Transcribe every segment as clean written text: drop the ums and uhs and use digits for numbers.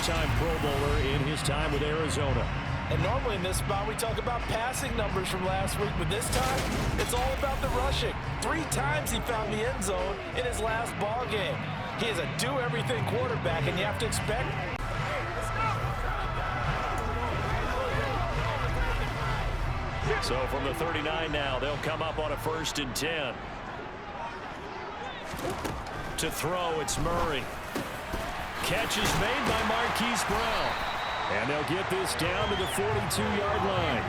two-time Pro Bowler in his time with Arizona. And normally in this spot, we talk about passing numbers from last week, but this time, it's all about the rushing. 3 times he found the end zone in his last ball game. He is a do-everything quarterback, and you have to expect. So from the 39 now, they'll come up on a 1st and 10. To throw, it's Murray. Catch is made by Marquise Brown. And they'll get this down to the 42-yard line.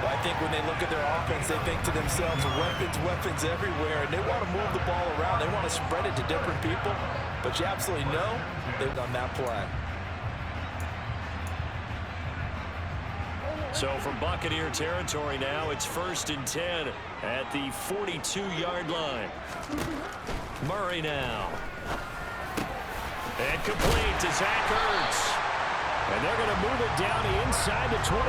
I think when they look at their offense, they think to themselves, weapons everywhere, and they want to move the ball around. They want to spread it to different people, but you absolutely know they've done that play. So from Buccaneer territory now, it's 1st and 10 at the 42-yard line. Murray now. And complete to Zach Ertz. And they're going to move it down inside the 25.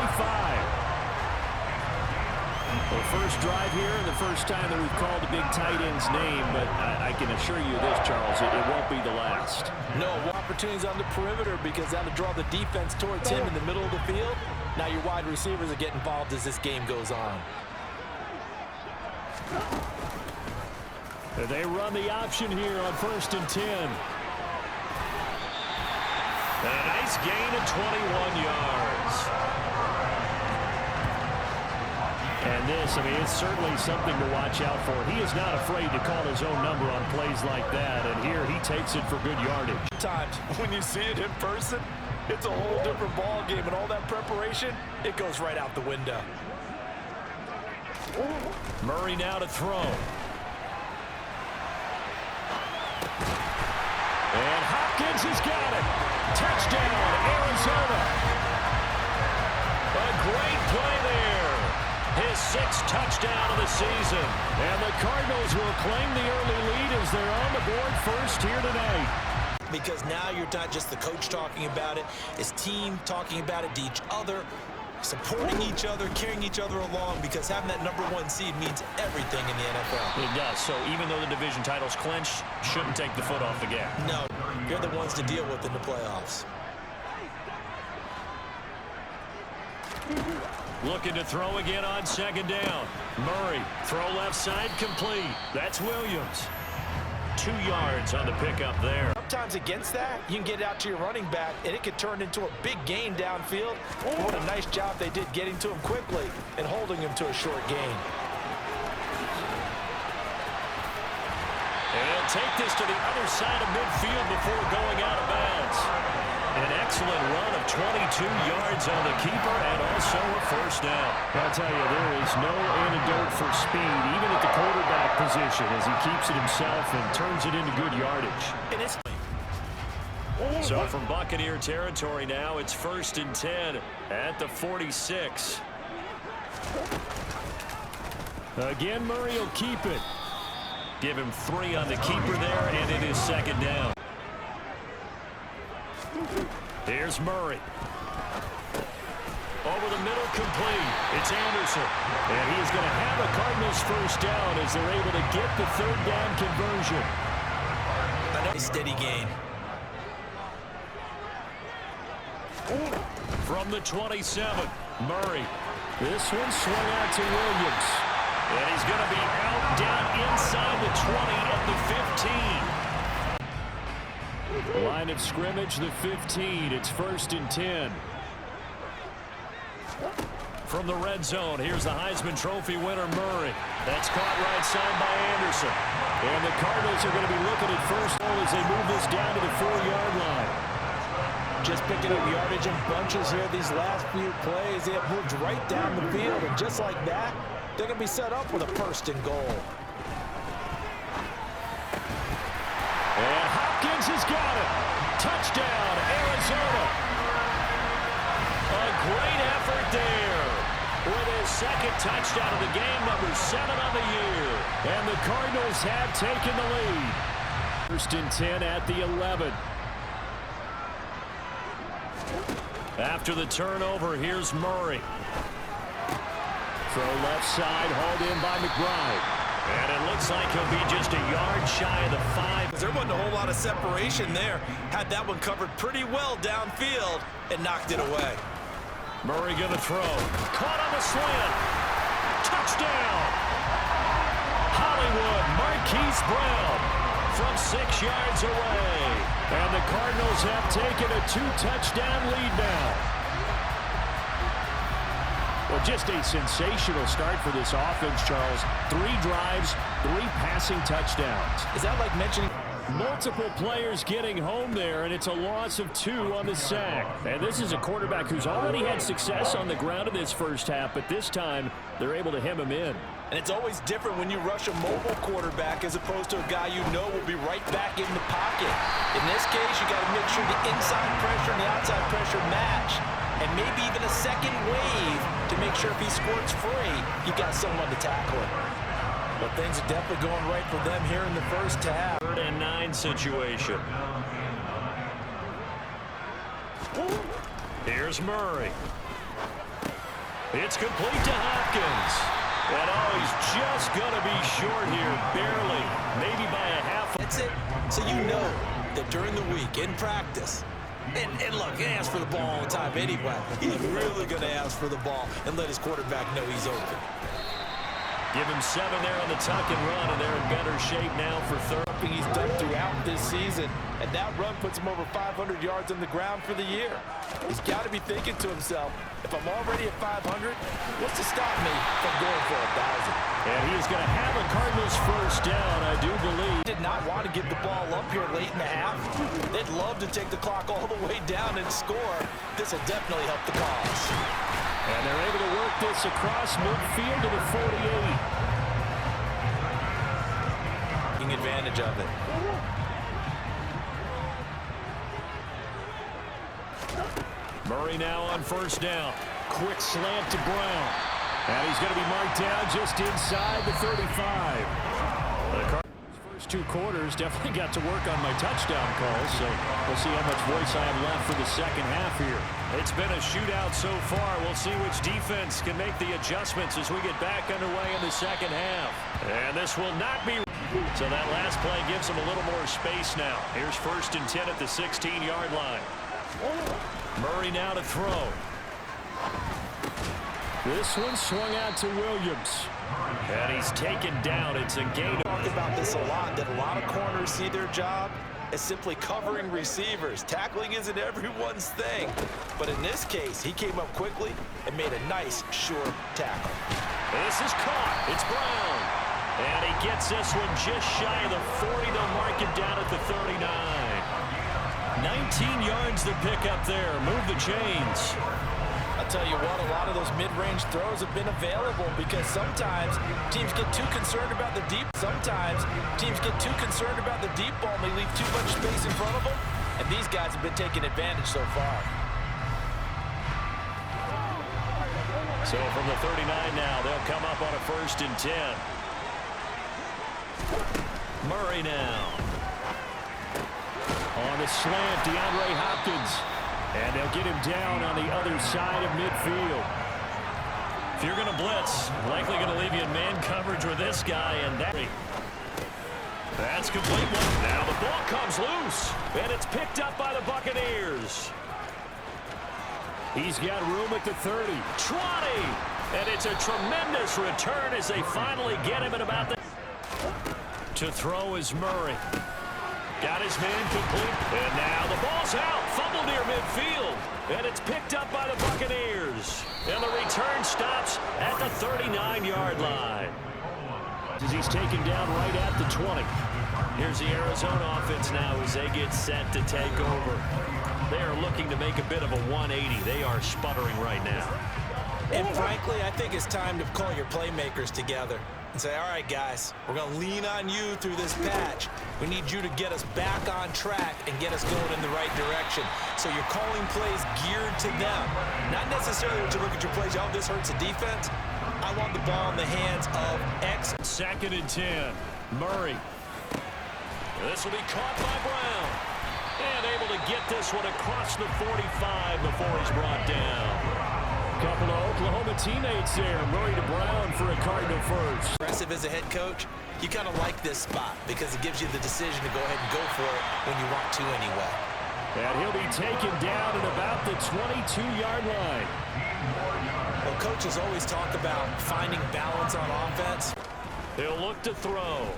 Well, first drive here, and the first time that we've called the big tight end's name, but I can assure you this, Charles, it won't be the last. No, opportunities on the perimeter because that'll draw the defense towards him in the middle of the field. Now your wide receivers are getting involved as this game goes on. They run the option here on 1st and 10. And a nice gain of 21 yards. And this, I mean, it's certainly something to watch out for. He is not afraid to call his own number on plays like that. And here he takes it for good yardage. Times when you see it in person, it's a whole different ball game. And all that preparation, it goes right out the window. Murray now to throw. And Hopkins has got it. Touchdown, Arizona. A great play there. His 6th touchdown of the season. And the Cardinals will claim the early lead as they're on the board first here tonight. Because now you're not just the coach talking about it, it's team talking about it to each other, supporting each other, carrying each other along, because having that #1 seed means everything in the NFL. It does. So even though the division title's clinched, shouldn't take the foot off the gas. No, you're the ones to deal with in the playoffs. Looking to throw again on 2nd down. Murray, throw left side, complete. That's Williams. 2 yards on the pickup there. Sometimes against that, you can get out to your running back, and it could turn into a big gain downfield. What a nice job they did getting to him quickly and holding him to a short gain. And he'll take this to the other side of midfield before going out of bounds. An excellent run of 22 yards on the keeper and also a 1st down. I'll tell you, there is no antidote for speed, even at the quarterback position, as he keeps it himself and turns it into good yardage. And it's so from Buccaneer territory now, it's 1st and 10 at the 46. Again, Murray will keep it. Give him 3 on the keeper there, and it is 2nd down. Here's Murray. Over the middle, complete. It's Anderson. And he's going to have a Cardinals 1st down as they're able to get the 3rd down conversion. a steady gain. From the 27, Murray. This one swung out to Williams. And he's going to be out down inside the 20 at the 15. Line of scrimmage, the 15. It's 1st and 10. From the red zone, here's the Heisman Trophy winner, Murray. That's caught right side by Anderson. And the Cardinals are going to be looking at first goal as they move this down to the 4-yard line. Just picking up yardage in bunches here these last few plays. They have moved right down the field, and just like that, they're going to be set up with a 1st and goal. And Hopkins has got it. Touchdown, Arizona. A great effort there. With his 2nd touchdown of the game, number 7 on the year. And the Cardinals have taken the lead. 1st and 10 at the 11. After the turnover, here's Murray. Throw left side, hauled in by McBride. And it looks like he'll be just a yard shy of the 5. There wasn't a whole lot of separation there. Had that one covered pretty well downfield and knocked it away. Murray going to throw. Caught on the slant. Touchdown. Hollywood Marquise Brown from 6 yards away. And the Cardinals have taken a 2-touchdown lead now. Well, just a sensational start for this offense, Charles. 3 drives, 3 passing touchdowns. Is that like mentioning? Multiple players getting home there, and it's a loss of 2 on the sack. And this is a quarterback who's already had success on the ground in this first half, but this time they're able to hem him in. And it's always different when you rush a mobile quarterback as opposed to a guy you know will be right back in the pocket. In this case, you got to make sure the inside pressure and the outside pressure match. And maybe even a second wave to make sure if he squirts free, you've got someone to tackle him. But things are definitely going right for them here in the first half. 3rd and 9 situation. Here's Murray. It's complete to Hopkins. And he's just going to be short here, barely, maybe by a half. That's it. So you know that during the week, in practice, and look, he asks for the ball all the time anyway. He's really going to ask for the ball and let his quarterback know he's open. Give him 7 there on the tuck and run, and they're in better shape now for 3rd. He's done throughout this season, and that run puts him over 500 yards on the ground for the year. He's got to be thinking to himself, if I'm already at 500, what's to stop me from going for 1,000? And he's going to have a Cardinals first down, I do believe. Did not want to give the ball up here late in the half. They'd love to take the clock all the way down and score. This will definitely help the cause. And they're able to work this across midfield to the 48. Taking advantage of it. Murray now on first down. Quick slant to Brown. And he's going to be marked down just inside the 35. The Cardinals' first 2 quarters definitely got to work on my touchdown calls, so we'll see how much voice I have left for the second half here. It's been a shootout so far. We'll see which defense can make the adjustments as we get back underway in the second half. And this will not be. So that last play gives them a little more space now. Here's 1st and 10 at the 16-yard line. Murray now to throw. This one swung out to Williams. And he's taken down. It's a gain. We talk about this a lot, that a lot of corners see their job as simply covering receivers. Tackling isn't everyone's thing. But in this case, he came up quickly and made a nice, sure tackle. This is caught. It's Brown. And he gets this one just shy of the 40. They'll mark him down at the 39. 19 yards to pick up there. Move the chains. I'll tell you what, a lot of those mid-range throws have been available because sometimes teams get too concerned about the deep. Sometimes teams get too concerned about the deep ball and they leave too much space in front of them. And these guys have been taking advantage so far. So from the 39 now, they'll come up on a 1st and 10. Murray now. On the slant, DeAndre Hopkins. And they'll get him down on the other side of midfield. If you're going to blitz, likely going to leave you in man coverage with this guy. And that's complete one. Now the ball comes loose. And it's picked up by the Buccaneers. He's got room at the 30. Trotty. And it's a tremendous return as they finally get him at about the... To throw is Murray. Got his man complete. And now the ball's out. Fumble near midfield. And it's picked up by the Buccaneers. And the return stops at the 39-yard line. As he's taken down right at the 20. Here's the Arizona offense now as they get set to take over. They are looking to make a bit of a 180. They are sputtering right now. And frankly, I think it's time to call your playmakers together and say, all right, guys, we're going to lean on you through this patch. We need you to get us back on track and get us going in the right direction. So you're calling plays geared to them. Not necessarily when you look at your plays, oh, this hurts the defense. I want the ball in the hands of X. 2nd and 10. Murray. This will be caught by Brown. And able to get this one across the 45 before he's brought down. Couple of Oklahoma teammates there. Murray to Brown for a Cardinal first. Aggressive as a head coach, you kind of like this spot because it gives you the decision to go ahead and go for it when you want to anyway. And he'll be taken down at about the 22-yard line. Well, coaches always talk about finding balance on offense. He'll look to throw.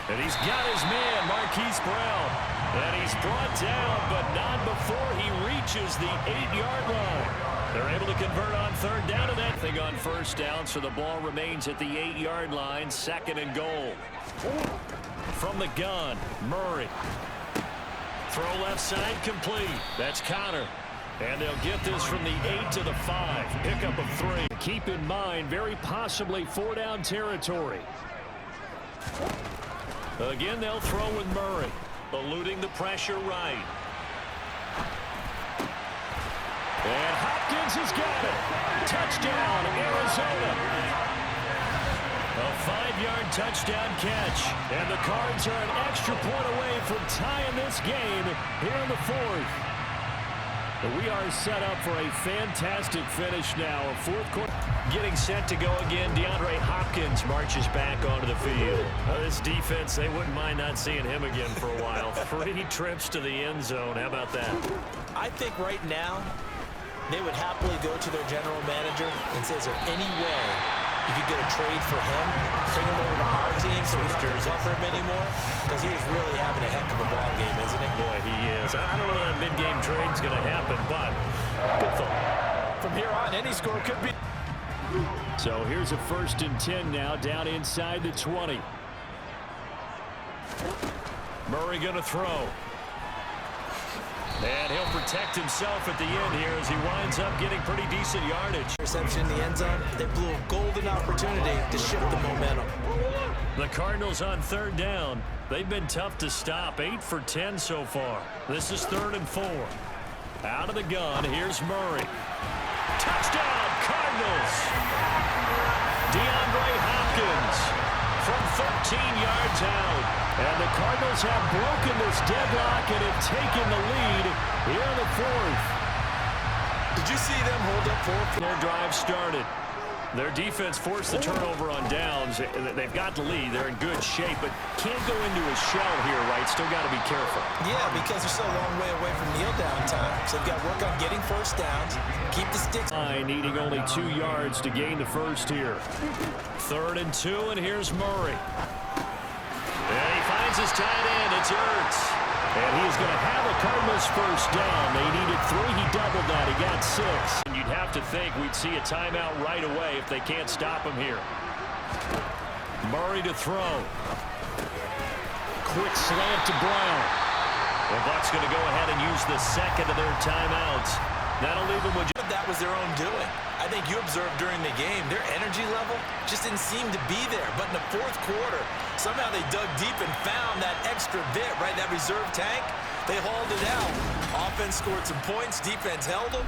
And he's got his man, Marquise Brown. And he's brought down, but not before he reaches the 8-yard line. They're able to convert on third down, and that thing on first down, so the ball remains at the 8-yard line, 2nd and goal. From the gun, Murray. Throw left side, complete. That's Connor. And they'll get this from the 8 to the 5. Pickup of 3. Keep in mind, very possibly 4-down territory. Again, they'll throw with Murray. Eluding the pressure right. And Hopkins has got it. Touchdown, Arizona. A 5-yard touchdown catch. And the Cards are an extra point away from tying this game here in the 4th. We are set up for a fantastic finish now. A 4th quarter. Getting set to go again. DeAndre Hopkins marches back onto the field. This defense, they wouldn't mind not seeing him again for a while. 3 trips to the end zone. How about that? I think right now they would happily go to their general manager and say, is there any way you could get a trade for him, bring him over to our team so we don't have to suffer him anymore? Because he is really having a heck of a ball game, isn't he? Boy, he is. I don't know that mid-game trade's going to happen, but good thought. From here on, any score could be. So here's a 1st and 10 now, down inside the 20. Murray going to throw. And he'll protect himself at the end here as he winds up getting pretty decent yardage. Interception in the end zone. They blew a golden opportunity to shift the momentum. The Cardinals on 3rd down. They've been tough to stop. 8 for 10 so far. This is 3rd and 4. Out of the gun, here's Murray. Touchdown, Cardinals! DeAndre Hopkins from 13 yards out. And the Cardinals have broken this deadlock and have taken the lead here in the 4th. Did you see them hold up 4? Their drive started. Their defense forced the turnover on downs. They've got the lead. They're in good shape, but can't go into a shell here, right? Still got to be careful. Yeah, because they're still a long way away from kneel down time. So they've got to work on getting first downs, keep the sticks. Needing only 2 yards to gain the first here. 3rd and 2, and here's Murray. And he finds his tight end. It's Ertz. And he's going to have a Cardinals first down. They needed 3. He doubled that. He got 6. And you'd have to think we'd see a timeout right away if they can't stop him here. Murray to throw. Quick slant to Brown. The Bucs going to go ahead and use the 2nd of their timeouts. That'll leave them with. That was their own doing. I think you observed during the game, their energy level just didn't seem to be there. But in the 4th quarter, somehow they dug deep and found that extra bit, right? That reserve tank, they hauled it out. Offense scored some points, defense held them.